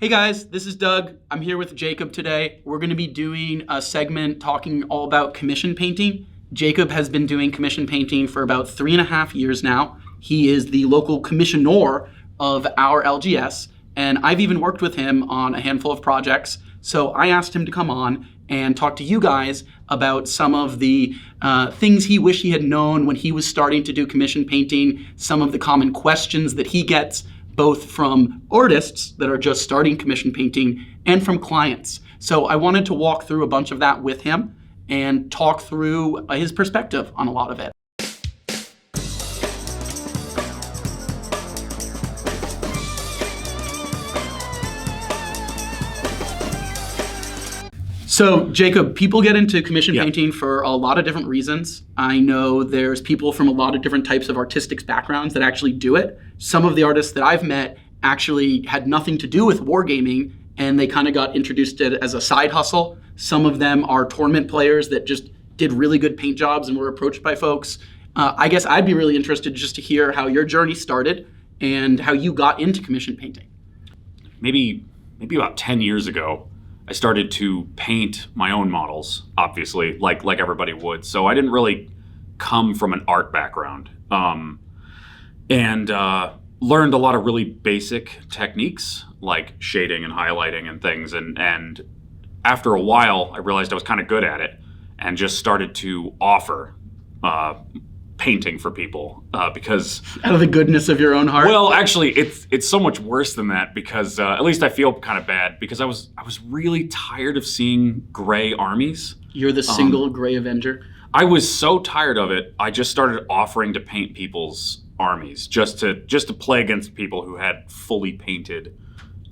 Hey guys, this is Doug. I'm here with Jacob today. We're going to be doing a segment talking all about commission painting. Jacob has been doing commission painting for about 3.5 years now. He is the local commissioner of our LGS, and I've even worked with him on a handful of projects. So I asked him to come on and talk to you guys about some of the things he wished he had known when he was starting to do commission painting, some of the common questions that he gets both from artists that are just starting commission painting and from clients. So I wanted to walk through a bunch of that with him and talk through his perspective on a lot of it. So Jacob, people get into commission painting for a lot of different reasons. I know there's people from a lot of different types of artistic backgrounds that actually do it. Some of the artists that I've met actually had nothing to do with wargaming, and they kind of got introduced to it as a side hustle. Some of them are tournament players that just did really good paint jobs and were approached by folks. I guess I'd be really interested just to hear how your journey started and how you got into commission painting. Maybe about 10 years ago, I started to paint my own models, obviously, like everybody would. So I didn't really come from an art background, and learned a lot of really basic techniques like shading and highlighting and things. And after a while, I realized I was kind of good at it and just started to offer painting for people because out of the goodness of your own heart. Well, actually, it's so much worse than that because at least I feel kind of bad because I was really tired of seeing gray armies. You're the single gray Avenger. I was so tired of it. I just started offering to paint people's armies just to play against people who had fully painted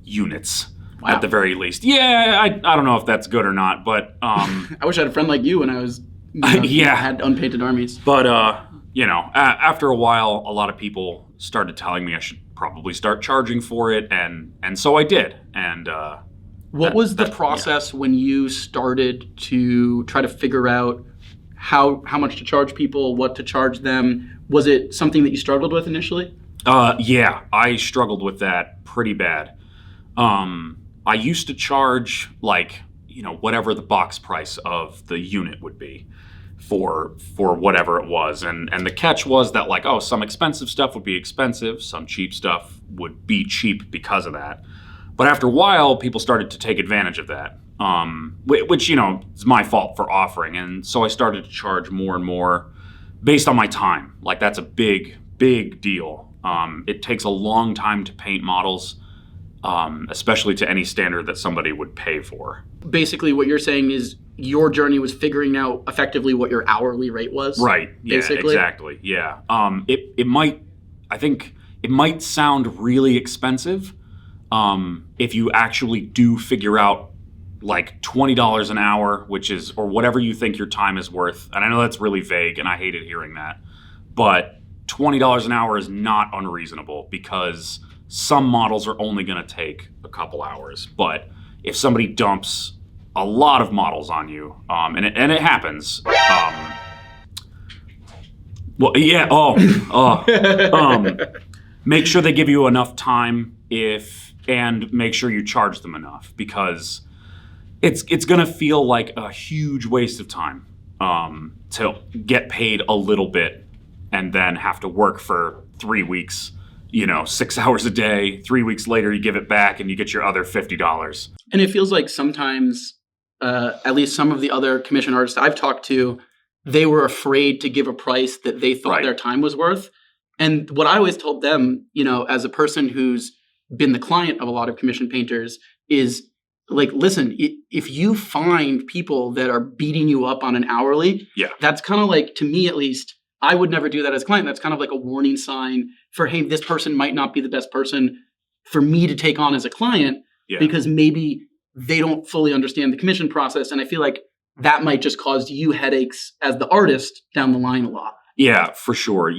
units. Wow. At the very least. Yeah, I don't know if that's good or not, but I wish I had a friend like you when I was had unpainted armies. But after a while, a lot of people started telling me I should probably start charging for it, and so I did. And what was the process when you started to try to figure out how much to charge people, what to charge them? Was it something that you struggled with initially? Yeah, I struggled with that pretty bad. I used to charge whatever the box price of the unit would be for whatever it was. And the catch was that some expensive stuff would be expensive, some cheap stuff would be cheap because of that. But after a while, people started to take advantage of that, which is my fault for offering. And so I started to charge more and more based on my time. Like that's a big, big deal. It takes a long time to paint models, especially to any standard that somebody would pay for. Basically, what you're saying is your journey was figuring out effectively what your hourly rate was. Right. Yeah. Basically. Exactly. Yeah. I think it might sound really expensive if you actually do figure out like $20 an hour, or whatever you think your time is worth. And I know that's really vague, and I hated hearing that, but $20 an hour is not unreasonable because some models are only going to take a couple hours. But if somebody dumps a lot of models on you, and it happens. Make sure they give you enough time and make sure you charge them enough because it's going to feel like a huge waste of time to get paid a little bit and then have to work for 3 weeks. 6 hours a day, 3 weeks later, you give it back and you get your other $50. And it feels like sometimes, at least some of the other commission artists I've talked to, they were afraid to give a price that they thought their time was worth. And what I always told them, as a person who's been the client of a lot of commission painters is like, listen, if you find people that are beating you up on an hourly, that's kind of like, to me at least, I would never do that as a client. That's kind of like a warning sign for, hey, this person might not be the best person for me to take on as a client because maybe they don't fully understand the commission process. And I feel like that might just cause you headaches as the artist down the line a lot. Yeah, for sure.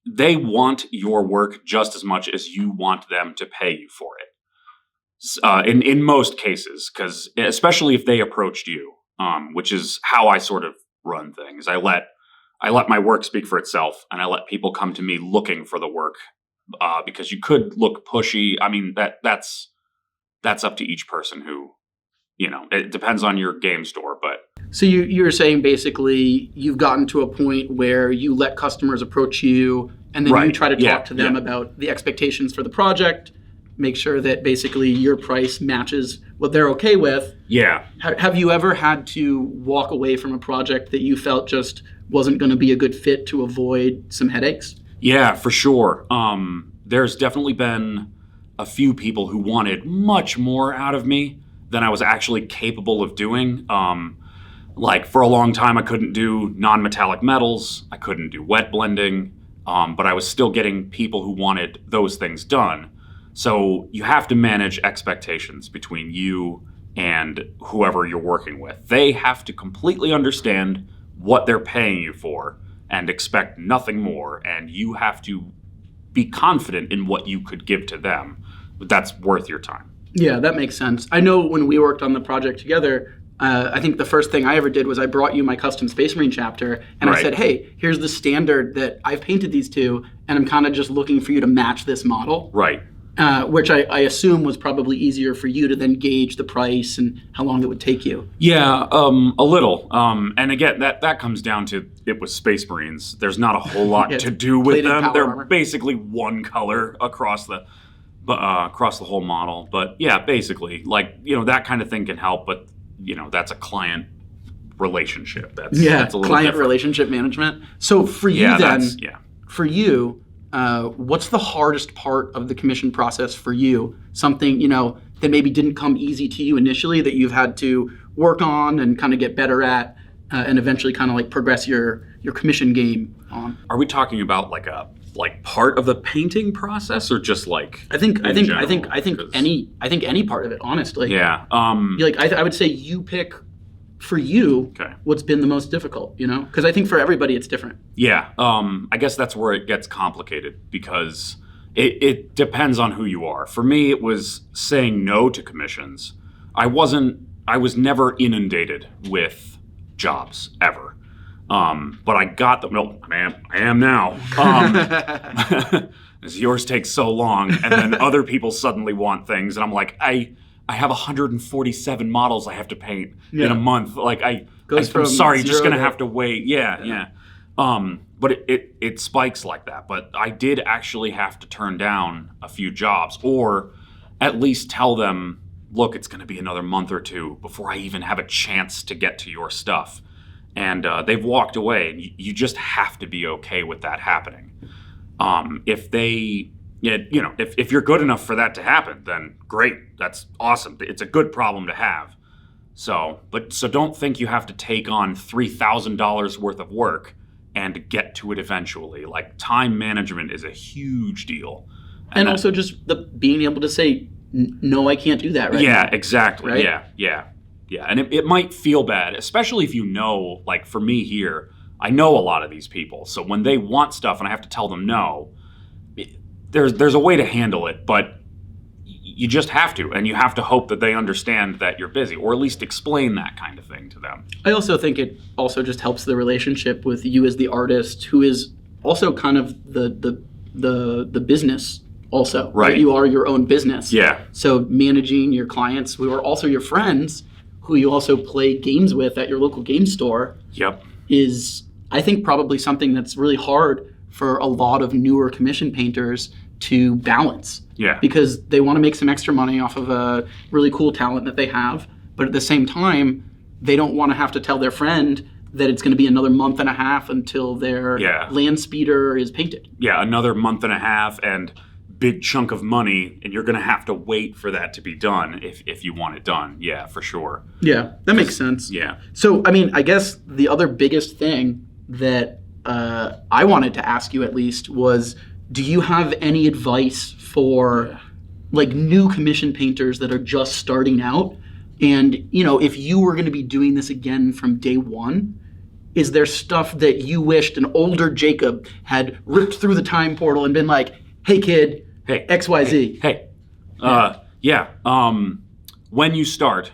They want your work just as much as you want them to pay you for it. In most cases, because especially if they approached you, which is how I sort of run things. I let my work speak for itself, and I let people come to me looking for the work because you could look pushy. I mean, that's that's up to each person who, it depends on your game store, but. So you're saying basically you've gotten to a point where you let customers approach you and then you try to talk to them about the expectations for the project, make sure that basically your price matches what they're okay with. Yeah. Have you ever had to walk away from a project that you felt just wasn't going to be a good fit to avoid some headaches? Yeah, for sure. There's definitely been a few people who wanted much more out of me than I was actually capable of doing. Like for a long time, I couldn't do non-metallic metals. I couldn't do wet blending, but I was still getting people who wanted those things done. So you have to manage expectations between you and whoever you're working with. They have to completely understand what they're paying you for and expect nothing more. And you have to be confident in what you could give to them. But that's worth your time. Yeah, that makes sense. I know when we worked on the project together, I think the first thing I ever did was I brought you my custom Space Marine chapter, and I said, hey, here's the standard that I've painted these to, and I'm kind of just looking for you to match this model. Right. Which I assume was probably easier for you to then gauge the price and how long it would take you. Yeah, a little. And again, that comes down to it was Space Marines. There's not a whole lot to do with them. They're armor. Basically one color across the whole model. But yeah, basically, that kind of thing can help. But that's a client relationship. That's a little client different. Relationship management. So for you for you. What's the hardest part of the commission process for you? Something, that maybe didn't come easy to you initially that you've had to work on and kind of get better at and eventually kind of like progress your commission game on? Are we talking about like part of the painting process or just like I think any part of it, honestly. Yeah. I would say you pick for you, what's been the most difficult, Because I think for everybody it's different. Yeah. I guess that's where it gets complicated because it depends on who you are. For me, it was saying no to commissions. I was never inundated with jobs ever. But I got them. No, I am now. As yours takes so long, and then other people suddenly want things, and I'm like, I have 147 models I have to paint in a month. Like I'm sorry, you're just gonna have to wait. Yeah. But it spikes like that. But I did actually have to turn down a few jobs, or at least tell them, look, it's gonna be another month or two before I even have a chance to get to your stuff. And they've walked away. And you just have to be okay with that happening. If you're good enough for that to happen, then great. That's awesome. It's a good problem to have. So don't think you have to take on $3,000 worth of work and get to it eventually. Like time management is a huge deal. And also just being able to say, no, I can't do that right now. Yeah, exactly. Right? Yeah. And it might feel bad, especially if like for me here, I know a lot of these people. So when they want stuff and I have to tell them no, there's a way to handle it, but you just have to, and you have to hope that they understand that you're busy, or at least explain that kind of thing to them. I also think it also just helps the relationship with you as the artist, who is also kind of the business also. Right. You are your own business. Yeah. So managing your clients who are also your friends, who you also play games with at your local game store. Yep. Is, I think, probably something that's really hard for a lot of newer commission painters to balance. Yeah. Because they want to make some extra money off of a really cool talent that they have, but at the same time, they don't want to have to tell their friend that it's going to be another month and a half until their land speeder is painted. Yeah, another month and a half and big chunk of money, and you're going to have to wait for that to be done if you want it done. Yeah, for sure. Yeah, that makes sense. Yeah. So, I guess the other biggest thing that I wanted to ask you at least was, do you have any advice for like new commission painters that are just starting out? And, if you were going to be doing this again from day one, is there stuff that you wished an older Jacob had ripped through the time portal and been like, hey kid, hey, XYZ. Hey. When you start,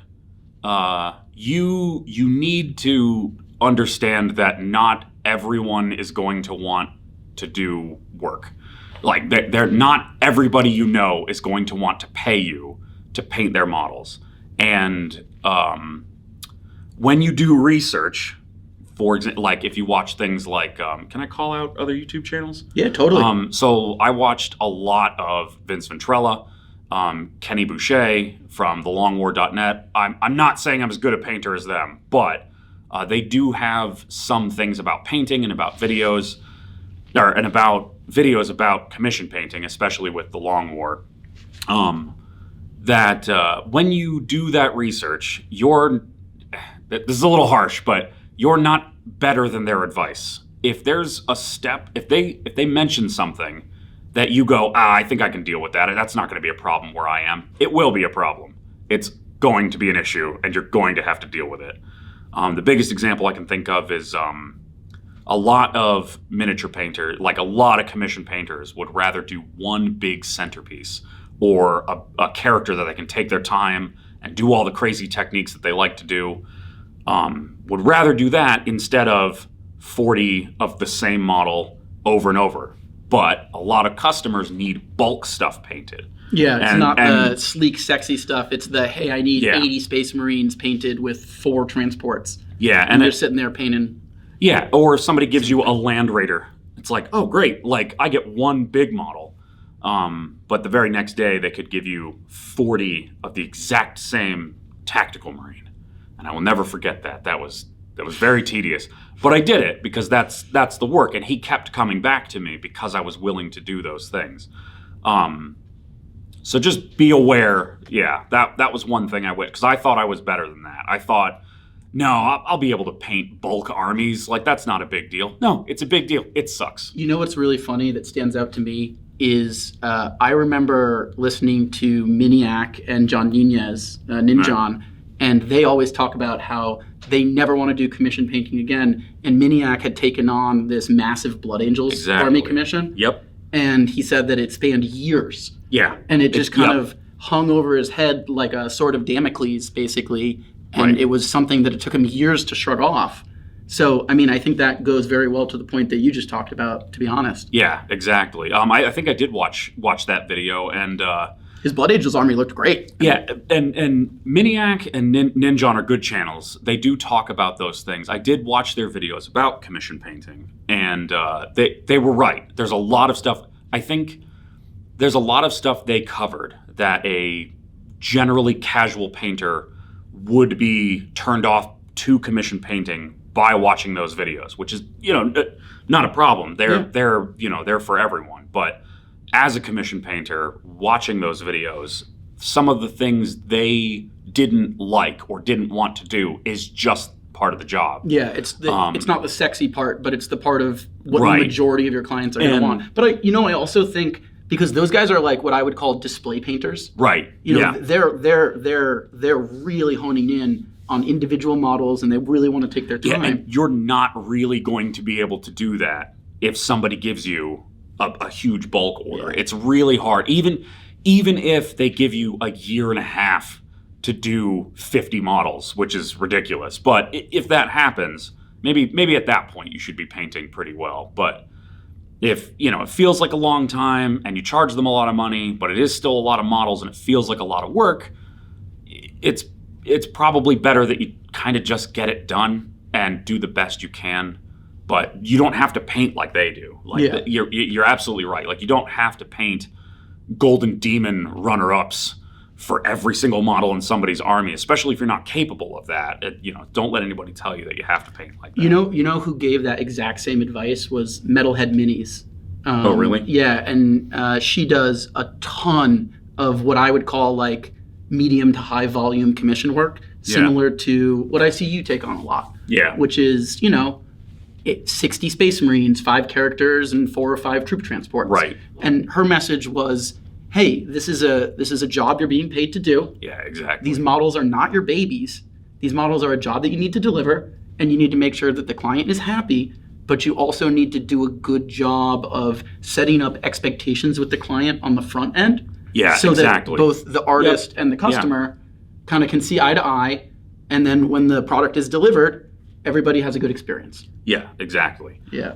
you need to understand that not everyone is going to want to do work. Like they're not everybody is going to want to pay you to paint their models. And when you do research, for example, like if you watch things like, can I call out other YouTube channels? Yeah, totally. So I watched a lot of Vince Ventrella, Kenny Boucher from thelongwar.net. I'm not saying I'm as good a painter as them, but they do have some things about painting and about videos, and about videos about commission painting, especially with the Long War. That when you do that research, this is a little harsh, but you're not better than their advice. If there's a step, if they mention something that you go, I think I can deal with that, and that's not going to be a problem where I am, it will be a problem. It's going to be an issue, and you're going to have to deal with it. The biggest example I can think of is a lot of miniature painters, like a lot of commission painters, would rather do one big centerpiece or a character that they can take their time and do all the crazy techniques that they like to do. Would rather do that instead of 40 of the same model over and over. But a lot of customers need bulk stuff painted. Yeah, it's not the sleek, sexy stuff. It's the, hey, I need Yeah. 80 Space Marines painted with 4 transports. Yeah, And they're sitting there painting. Yeah, or somebody gives you a Land Raider. It's like, oh, great. Like, I get one big model. But the very next day, they could give you 40 of the exact same tactical Marine. And I will never forget that. That was very tedious. But I did it because that's the work. And he kept coming back to me because I was willing to do those things. So just be aware. Yeah, that was one thing I went, because I thought I was better than that. I thought, no, I'll be able to paint bulk armies. Like, that's not a big deal. No, it's a big deal. It sucks. You know what's really funny that stands out to me is I remember listening to Miniac and John Nunez, Ninjon, and they always talk about how they never want to do commission painting again. And Miniac had taken on this massive Blood Angels army commission. Yep. And he said that it spanned years. Yeah. And it just kind of hung over his head like a sword of Damocles, basically. And it was something that it took him years to shrug off. So, I mean, I think that goes very well to the point that you just talked about, to be honest. Yeah, exactly. I think I did watch that video, and his Blood Angels army looked great. Yeah, and Miniac and Ninjon are good channels. They do talk about those things. I did watch their videos about commission painting, and they were right. There's a lot of stuff. I think there's a lot of stuff they covered that a generally casual painter would be turned off to commission painting by watching those videos, which is, not a problem. They're for everyone. But as a commission painter, watching those videos, some of the things they didn't like or didn't want to do is just part of the job. Yeah, it's not the sexy part, but it's the part of what the majority of your clients are going to want. But I also think, because those guys are like what I would call display painters. Right. They're really honing in on individual models, and they really want to take their time. Yeah, and you're not really going to be able to do that if somebody gives you a huge bulk order. Yeah. It's really hard. Even if they give you a year and a half to do 50 models, which is ridiculous. But if that happens, maybe at that point you should be painting pretty well. But if it feels like a long time and you charge them a lot of money, but it is still a lot of models and it feels like a lot of work, it's probably better that you kind of just get it done and do the best you can. But you don't have to paint like they do. You're absolutely right. Like, you don't have to paint Golden Demon runner-ups for every single model in somebody's army, especially if you're not capable of that. Don't let anybody tell you that you have to paint like that. You know who gave that exact same advice was Metalhead Minis. Oh, really? Yeah, and she does a ton of what I would call like medium to high volume commission work, similar to what I see you take on a lot. Yeah. Which is, 60 Space Marines, 5 characters, and 4 or 5 troop transports. Right. And her message was, hey, this is a job you're being paid to do. Yeah, exactly. These models are not your babies. These models are a job that you need to deliver, and you need to make sure that the client is happy, but you also need to do a good job of setting up expectations with the client on the front end. Yeah, so exactly. that both the artist and the customer kind of can see eye to eye, and then when the product is delivered, everybody has a good experience. Yeah, exactly. Yeah.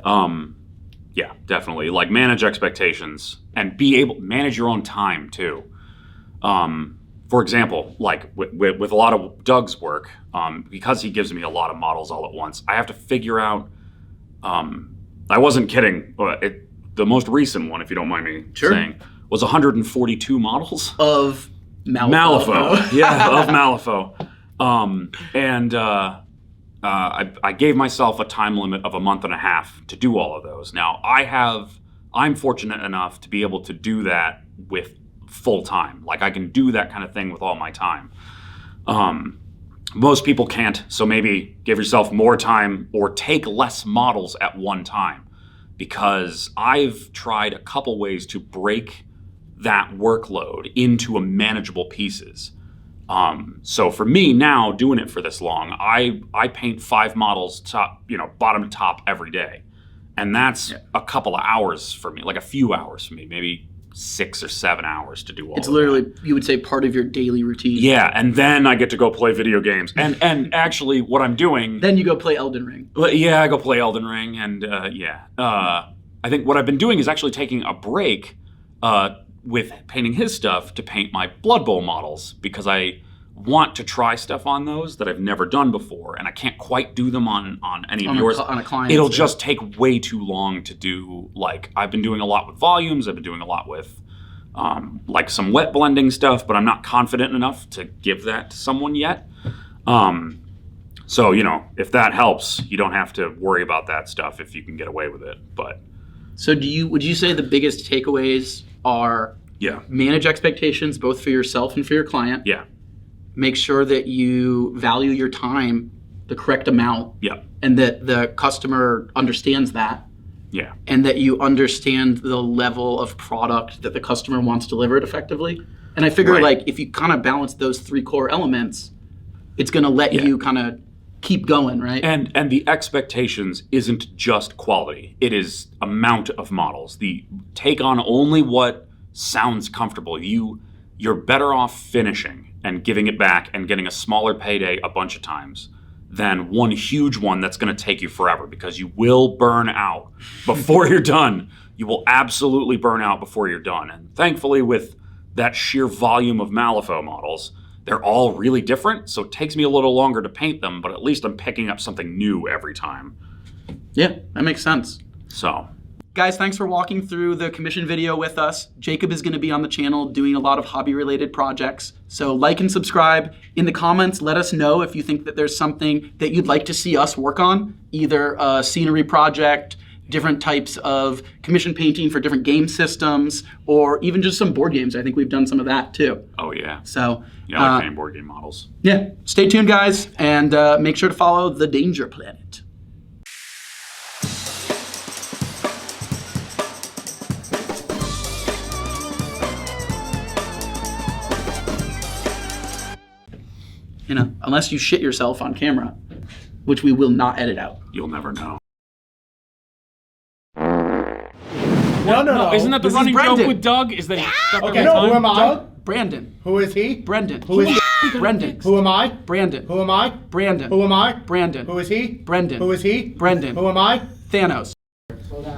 Yeah, definitely. Like, manage expectations and be able to manage your own time too. for example, like with a lot of Doug's work, because he gives me a lot of models all at once, I have to figure out. I wasn't kidding. The most recent one, if you don't mind me saying, was 142 models of Malifaux. Malifaux, yeah, of Malifaux. I gave myself a time limit of a month and a half to do all of those. Now I'm fortunate enough to be able to do that with full time. Like I can do that kind of thing with all my time. Most people can't, so maybe give yourself more time or take less models at one time, because I've tried a couple ways to break that workload into a manageable pieces. So for me now, doing it for this long, I paint 5 models bottom to top every day. And that's a couple of hours for me, like a few hours for me, maybe 6 or 7 hours to do all It's of literally, that. you would say, part of your daily routine. Yeah, and then I get to go play video games. And actually what I'm doing... Then you go play Elden Ring. Yeah, I go play Elden Ring, and I think what I've been doing is actually taking a break with painting his stuff to paint my Blood Bowl models, because I want to try stuff on those that I've never done before, and I can't quite do them on any of yours. On a client. It'll just take way too long to do. Like, I've been doing a lot with volumes, I've been doing a lot with like some wet blending stuff, but I'm not confident enough to give that to someone yet. So, if that helps, you don't have to worry about that stuff if you can get away with it. But so would you say the biggest takeaways are manage expectations both for yourself and for your client? Yeah. Make sure that you value your time the correct amount. Yeah. And that the customer understands that. Yeah. And that you understand the level of product that the customer wants delivered effectively. And I figure like if you kind of balance those 3 core elements, it's going to let you kind of keep going, right? And the expectations isn't just quality. It is amount of models. Take on only what sounds comfortable. You're better off finishing and giving it back and getting a smaller payday a bunch of times than one huge one that's going to take you forever, because you will burn out before you're done. You will absolutely burn out before you're done. And thankfully, with that sheer volume of Malifaux models, they're all really different, so it takes me a little longer to paint them, but at least I'm picking up something new every time. Yeah, that makes sense. So, guys, thanks for walking through the commission video with us. Jacob is going to be on the channel doing a lot of hobby-related projects. So like and subscribe. In the comments, let us know if you think that there's something that you'd like to see us work on, either a scenery project, different types of commission painting for different game systems, or even just some board games. I think we've done some of that too. oh yeah. So Yeah, I like painting board game models. yeah, stay tuned, guys, and make sure to follow The Danger Planet. Unless you shit yourself on camera, which we will not edit out. You'll never know. No. Isn't that the This is running Brendan. joke with Doug? Is that he's stuck Okay, every no, time? who am I? Doug? Brandon. Who is he? Brendan. Who is he? Brendan. Who am I? Brandon. Who am I? Brandon. Who am I? Brandon. Who is he? Brendan. Who is he? Brendan. Who am I? Thanos.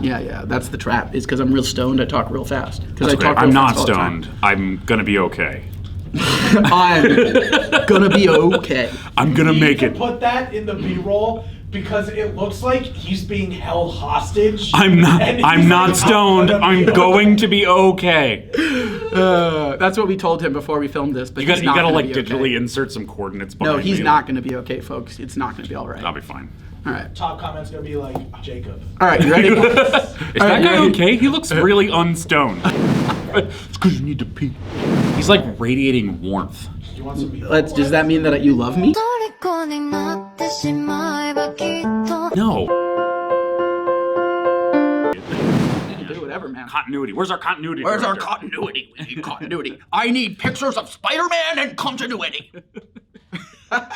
Yeah, that's the trap. Is because I'm real stoned, I talk real fast. Because I Okay, talk real I'm not fast all the time. stoned. I'm gonna be okay. I'm gonna be okay. I'm gonna make You it. can put that in the B-roll because it looks like he's being held hostage. I'm not. and I'm he's not like, stoned. I'm going to be okay. That's what we told him before we filmed this. But You he's gotta not gonna like be digitally okay. insert some coordinates. No, behind he's me. not gonna be okay, folks. It's not gonna be all right. I'll be fine. All right. Top comment's gonna be like Jacob. All right. You ready? Is All that right, guy you ready? okay? He looks really unstoned. It's because you need to pee. He's like radiating warmth. Do you want some B-roll? Does that mean that you love me? 虜になってしまえばきっと No. Do whatever, man. Continuity. Where's our continuity? Where's our director? continuity? We need continuity. I need pictures of Spider-Man and continuity. I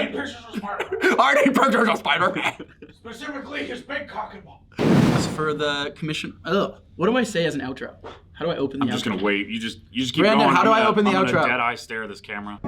need pictures of Spider-Man. I need pictures of Spider-Man. Specifically his big cock and ball. As for the commission, what do I say as an outro? How do I open the outro? I'm just gonna wait. You just keep Brandon, going. how do I'm I gonna- open the I'm outro? gonna dead eye stare this camera.